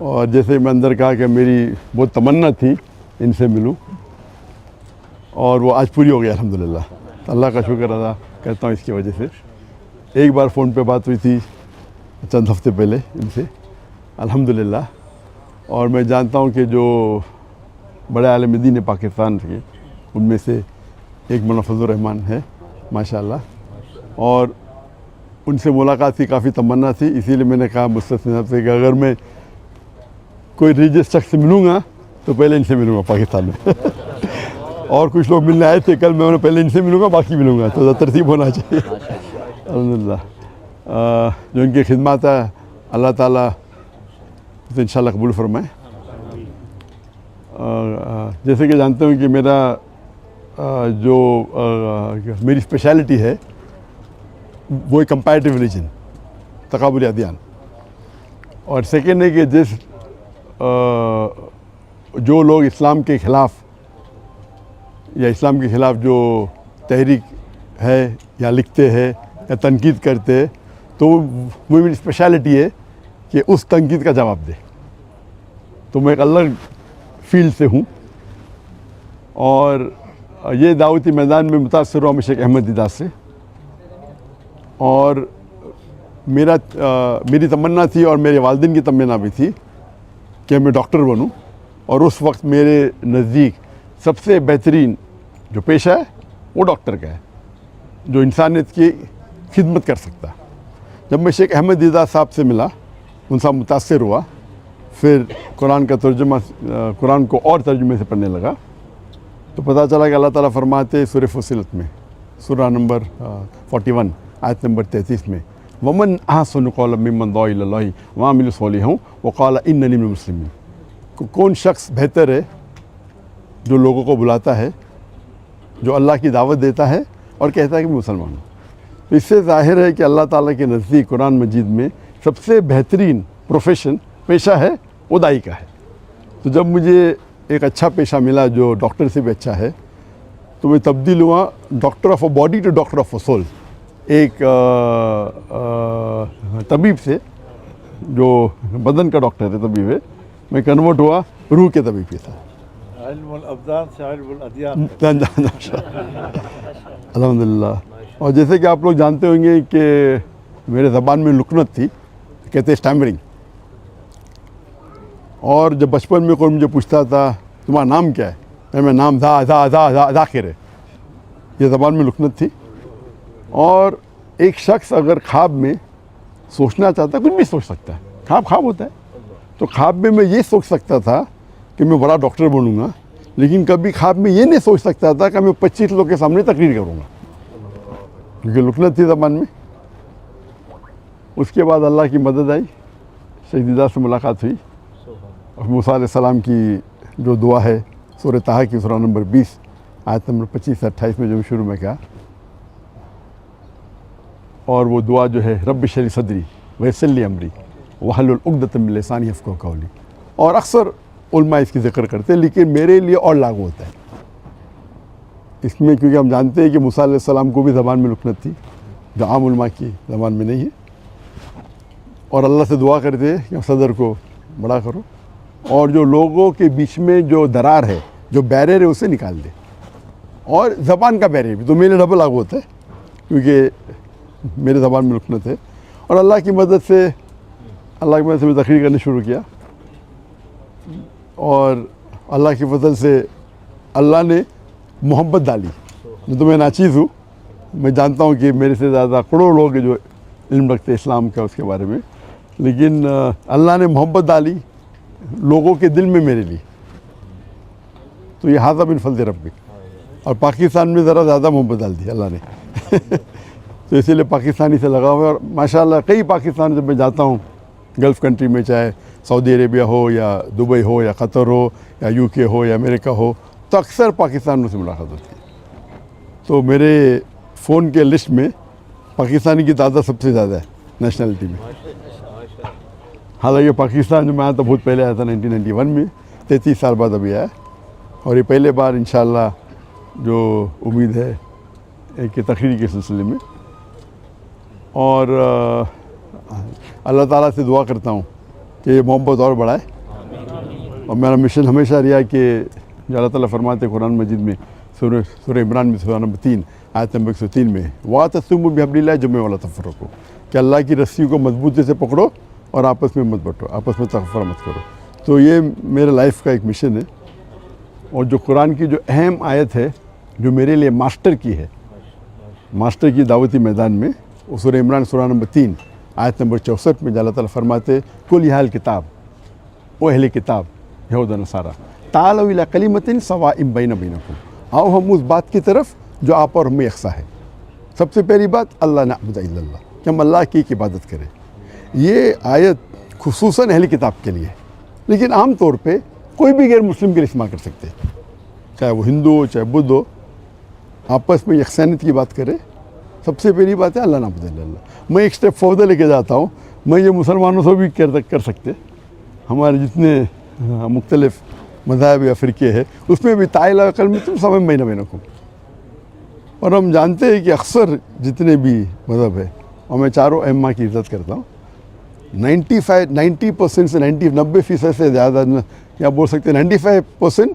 اور جیسے میں اندر کہا کہ میری بہت تمنا تھی ان سے ملوں اور وہ آج پوری ہو گئی الحمدللہ. اللہ کا شکر ادا کرتا ہوں اس کی وجہ سے. ایک بار فون پہ بات ہوئی تھی چند ہفتے پہلے ان سے الحمدللہ. اور میں جانتا ہوں کہ جو بڑے عالم دین پاکستان کے ان میں سے ایک مولانا فضل الرحمان ہے ماشاءاللہ. اور ان سے ملاقات کی کافی تمنا تھی, اسی لیے میں نے کہا مستثنی صاحب سے کہ اگر میں کوئی ریلیجس شخص سے ملوں گا تو پہلے ان سے ملوں گا پاکستان میں. اور کچھ لوگ ملنے آئے تھے کل, میں پہلے ان سے ملوں گا باقی ملوں گا, تو ترتیب ہونا چاہیے. الحمدللہ جو ان کی خدمات ہے اللہ تعالیٰ تو انشاءاللہ قبول فرمائے. جیسے کہ جانتے ہوں کہ میرا جو میری اسپیشلٹی ہے وہ ایک کمپیریٹیو ریلیجن, تقابلی ادیان. اور سیکنڈ ہے کہ جو لوگ اسلام کے خلاف یا اسلام کے خلاف جو تحریک ہے یا لکھتے ہیں یا تنقید کرتے ہیں تو وہ میری اسپیشلٹی ہے کہ اس تنقید کا جواب دے. تو میں ایک الگ فیلڈ سے ہوں اور یہ دعوتی میدان میں متاثر ہوا میں شیخ احمد دیدات سے. اور میری تمنا تھی اور میرے والدین کی تمنا بھی تھی کہ میں ڈاکٹر بنوں, اور اس وقت میرے نزدیک سب سے بہترین جو پیشہ ہے وہ ڈاکٹر کا ہے جو انسانیت کی خدمت کر سکتا. جب میں شیخ احمد دیدات صاحب سے ملا, ان سے متاثر ہوا, پھر قرآن کا ترجمہ قرآن کو اور ترجمے سے پڑھنے لگا, تو پتہ چلا کہ اللہ تعالیٰ فرماتے سورہ فصلت میں سورہ نمبر 41 آیت نمبر 33 میں ومن احسن قولا ممن دعا الی اللہ وعمل صالحا وقال اننی من المسلمین. کون شخص بہتر ہے جو لوگوں کو بلاتا ہے, جو اللہ کی دعوت دیتا ہے اور کہتا ہے کہ میں مسلمان ہوں. تو اس سے ظاہر ہے کہ اللہ تعالیٰ کے نزدیک قرآن مجید میں سب سے بہترین پروفیشن پیشہ ہے وہ داعی کا ہے. تو جب مجھے ایک اچھا پیشہ ملا جو ڈاکٹر سے بھی اچھا ہے, تو میں تبدیل ہوا doctor of a body to doctor of a soul. ایک طبیب سے جو بدن کا ڈاکٹر ہے طبیب ہے, میں کنورٹ ہوا روح کے طبیب کے ساتھ. علم الابدان سے علم الادیان. الحمدللہ. اور جیسے کہ آپ لوگ جانتے ہوں گے کہ میرے زبان میں لکنت تھی, کہتے ہیں اسٹیمرنگ. اور جب بچپن میں کوئی مجھے پوچھتا تھا تمہارا نام کیا ہے, میں نام ذاکر ہے, یہ زبان میں لکنت تھی. اور ایک شخص اگر خواب میں سوچنا چاہتا ہے, کچھ بھی سوچ سکتا ہے, خواب ہوتا ہے. تو خواب میں یہ سوچ سکتا تھا کہ میں بڑا ڈاکٹر بنوں گا, لیکن کبھی خواب میں یہ نہیں سوچ سکتا تھا کہ میں 25 لوگوں کے سامنے تقریر کروں گا, کیونکہ لکنت تھی زبان میں. اس کے بعد اللہ کی مدد آئی, شیخ دیدات سے ملاقات ہوئی, اور موسیٰ علیہ السلام کی جو دعا ہے سورہ طٰہٰ کی سورہ نمبر 20 آیت نمبر 25 سے 28 میں جو شروع میں کہا, اور وہ دعا جو ہے رب اشرح لی صدری ویسر لی امری واحلل عقدۃ من لسانی یفقہوا قولی. اور اکثر علماء اس کی ذکر کرتے ہیں, لیکن میرے لیے اور لاگو ہوتا ہے اس میں, کیونکہ ہم جانتے ہیں کہ موسیٰ علیہ السلام کو بھی زبان میں لکنت تھی جو عام علماء کی زبان میں نہیں ہے. اور اللہ سے دعا کرتے کہ صدر کو بڑا کرو, اور جو لوگوں کے بیچ میں جو درار ہے, جو بیریئر ہے, اسے نکال دے. اور زبان کا بیریئر بھی تو میرے ڈبل لاگو ہوتا ہے, کیونکہ میرے زبان میں لکنت ہے. اور اللہ کی مدد سے میں تقریر کرنا شروع کیا, اور اللہ کی فضل سے اللہ نے محبت ڈالی. تو میں ناچیز ہوں, میں جانتا ہوں کہ میرے سے زیادہ کروڑوں لوگ جو علم رکھتے ہیں اسلام کا اس کے بارے میں, لیکن اللہ نے محبت ڈالی لوگوں کے دل میں میرے لیے. تو یہ ھذا من فضل ربک. اور پاکستان میں ذرا زیادہ محبت ڈال دی اللہ نے. تو اسی لیے پاکستانی سے لگا ہوا ہے. اور ماشاءاللہ کئی پاکستان جب میں جاتا ہوں گلف کنٹری میں, چاہے سعودی عربیہ ہو یا دبئی ہو یا قطر ہو یا UK ہو یا امریکہ ہو, تو اکثر پاکستانیوں سے ملاقات ہوتی ہے. تو میرے فون کے لسٹ میں پاکستانی کی تعداد سب سے زیادہ ہے نیشنلٹی میں. حالانکہ پاکستان جو میں آیا تھا بہت پہلے آیا تھا 1991 میں, 33 سال بعد ابھی آیا, اور یہ پہلے بار انشاءاللہ جو امید ہے ایک تقریر کے سلسلے میں. اور اللہ تعالیٰ سے دعا کرتا ہوں کہ یہ محبت اور بڑھائے. اور میرا مشن ہمیشہ رہا کہ جو اللہ تعالیٰ فرماتے ہیں قرآن مجید میں سورہ عمران میں سورہ نمبر 3 آیت نمبر 103 میں وَاعْتَصِمُوا بِحَبْلِ اللَّهِ جَمِيعًا وَلَا تَفَرَّقُوا کہ اللہ کی رسی کو مضبوطی سے پکڑو اور آپس میں مت بٹو, آپس میں تفرقہ مت کرو. تو یہ میرے لائف کا ایک مشن ہے. اور جو قرآن کی جو اہم آیت ہے جو میرے لیے ماسٹر کی دعوتی میدان میں وہ سورہ عمران سورہ نمبر 3 آیت نمبر 64 میں اللہ تعالیٰ فرماتے کل یا اہل کتاب او اہل کتاب یہود و نصارا تعالوا الی کلمۃ سواء بین بینکم آؤ ہم اس بات کی طرف جو آپ اور ہمیں یکساں ہے. سب سے پہلی بات اللہ نعبد الا اللہ کہ ہم اللہ کی عبادت کریں. یہ آیت خصوصاً اہل کتاب کے لیے لیکن عام طور پہ کوئی بھی غیر مسلم کے لیے استعمال کر سکتے ہیں, چاہے وہ ہندو ہو چاہے بدھ ہو. آپس میں یکسانیت کی بات کرے. سب سے پہلی بات ہے اللہ نعبد الا اللہ. میں ایک سٹیپ فوردر لے کے جاتا ہوں, میں یہ مسلمانوں سے بھی کر سکتے. ہمارے جتنے مختلف مذاہب یا فرقے ہیں اس میں بھی تعالیٰ کلمۃ سواء بین بینکم. اور ہم جانتے ہیں کہ اکثر جتنے بھی مذہب ہے اور میں چاروں ائمہ کی عزت کرتا ہوں 90% سے 90% سے زیادہ یا بول سکتے ہیں 95%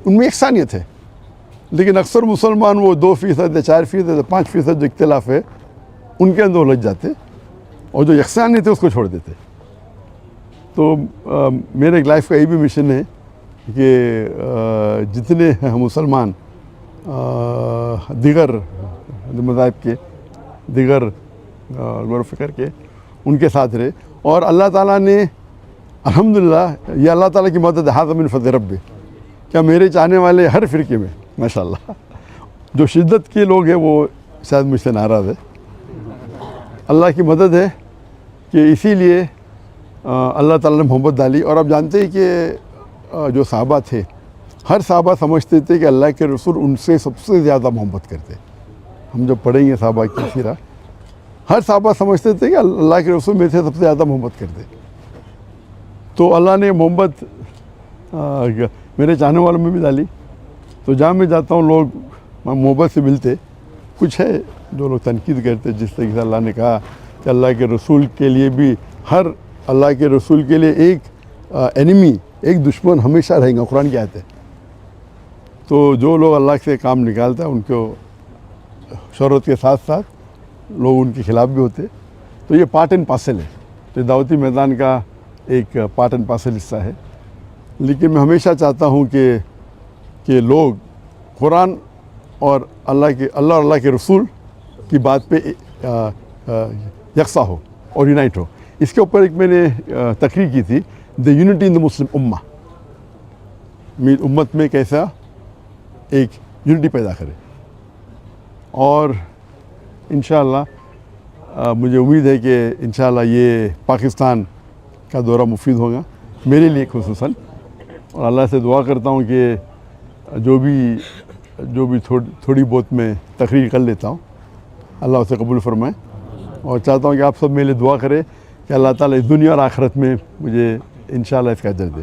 ان میں یکسانیت ہے. لیکن اکثر مسلمان وہ 2% یا 4% یا 5% جو اختلاف ہے ان کے اندر الجھ جاتے اور جو یکسانیت ہے اس کو چھوڑ دیتے. تو میرے لائف کا یہ بھی مشن ہے کہ جتنے مسلمان دیگر مذاہب کے دیگر غور و فکر کے ان کے ساتھ رہے. اور اللہ تعالیٰ نے الحمدللہ یہ اللہ تعالیٰ کی مدد ہے من فضل ربی کیا میرے چاہنے والے ہر فرقے میں ماشاءاللہ جو شدت کے لوگ ہیں وہ شاید مجھ سے ناراض ہے. اللہ کی مدد ہے کہ اسی لیے اللہ تعالیٰ نے محبت ڈالی. اور آپ جانتے ہیں کہ جو صحابہ تھے ہر صحابہ سمجھتے تھے کہ اللہ کے رسول ان سے سب سے زیادہ محبت کرتے. ہم جب پڑھیں گے صحابہ کی سیرہ ہر صحابہ سمجھتے تھے کہ اللہ کے رسول میں سے سب سے زیادہ محبت کرتے. تو اللہ نے محبت میرے چاہنے والوں میں بھی ڈالی. تو جہاں میں جاتا ہوں لوگ محبت سے ملتے. کچھ ہے جو لوگ تنقید کرتے جس طریقے سے اللہ نے کہا کہ اللہ کے رسول کے لیے بھی ہر اللہ کے رسول کے لیے ایک اینیمی ایک دشمن ہمیشہ رہیں گا. قرآن کی آیت ہے. تو جو لوگ اللہ سے کام نکالتا ہے ان کو شہرت کے ساتھ ساتھ لوگ ان کے خلاف بھی ہوتے. تو یہ پارٹ اینڈ پارسل ہے. تو دعوتی میدان کا ایک پارٹ اینڈ پارسل حصہ ہے. لیکن میں ہمیشہ چاہتا ہوں کہ لوگ قرآن اور اللہ کے رسول کی بات پہ یکساں ہو اور یونائٹ ہو. اس کے اوپر ایک میں نے تقریر کی تھی دا یونٹی ان دا مسلم امہ. امت میں کیسا ایک یونٹی پیدا کرے. اور انشاءاللہ مجھے امید ہے کہ انشاءاللہ یہ پاکستان کا دورہ مفید ہوگا میرے لیے خصوصاً. اور اللہ سے دعا کرتا ہوں کہ جو بھی تھوڑی بہت میں تقریر کر لیتا ہوں اللہ اسے قبول فرمائے. اور چاہتا ہوں کہ آپ سب میرے لیے دعا کریں کہ اللہ تعالیٰ اس دنیا اور آخرت میں مجھے انشاءاللہ اس کا اجر دے.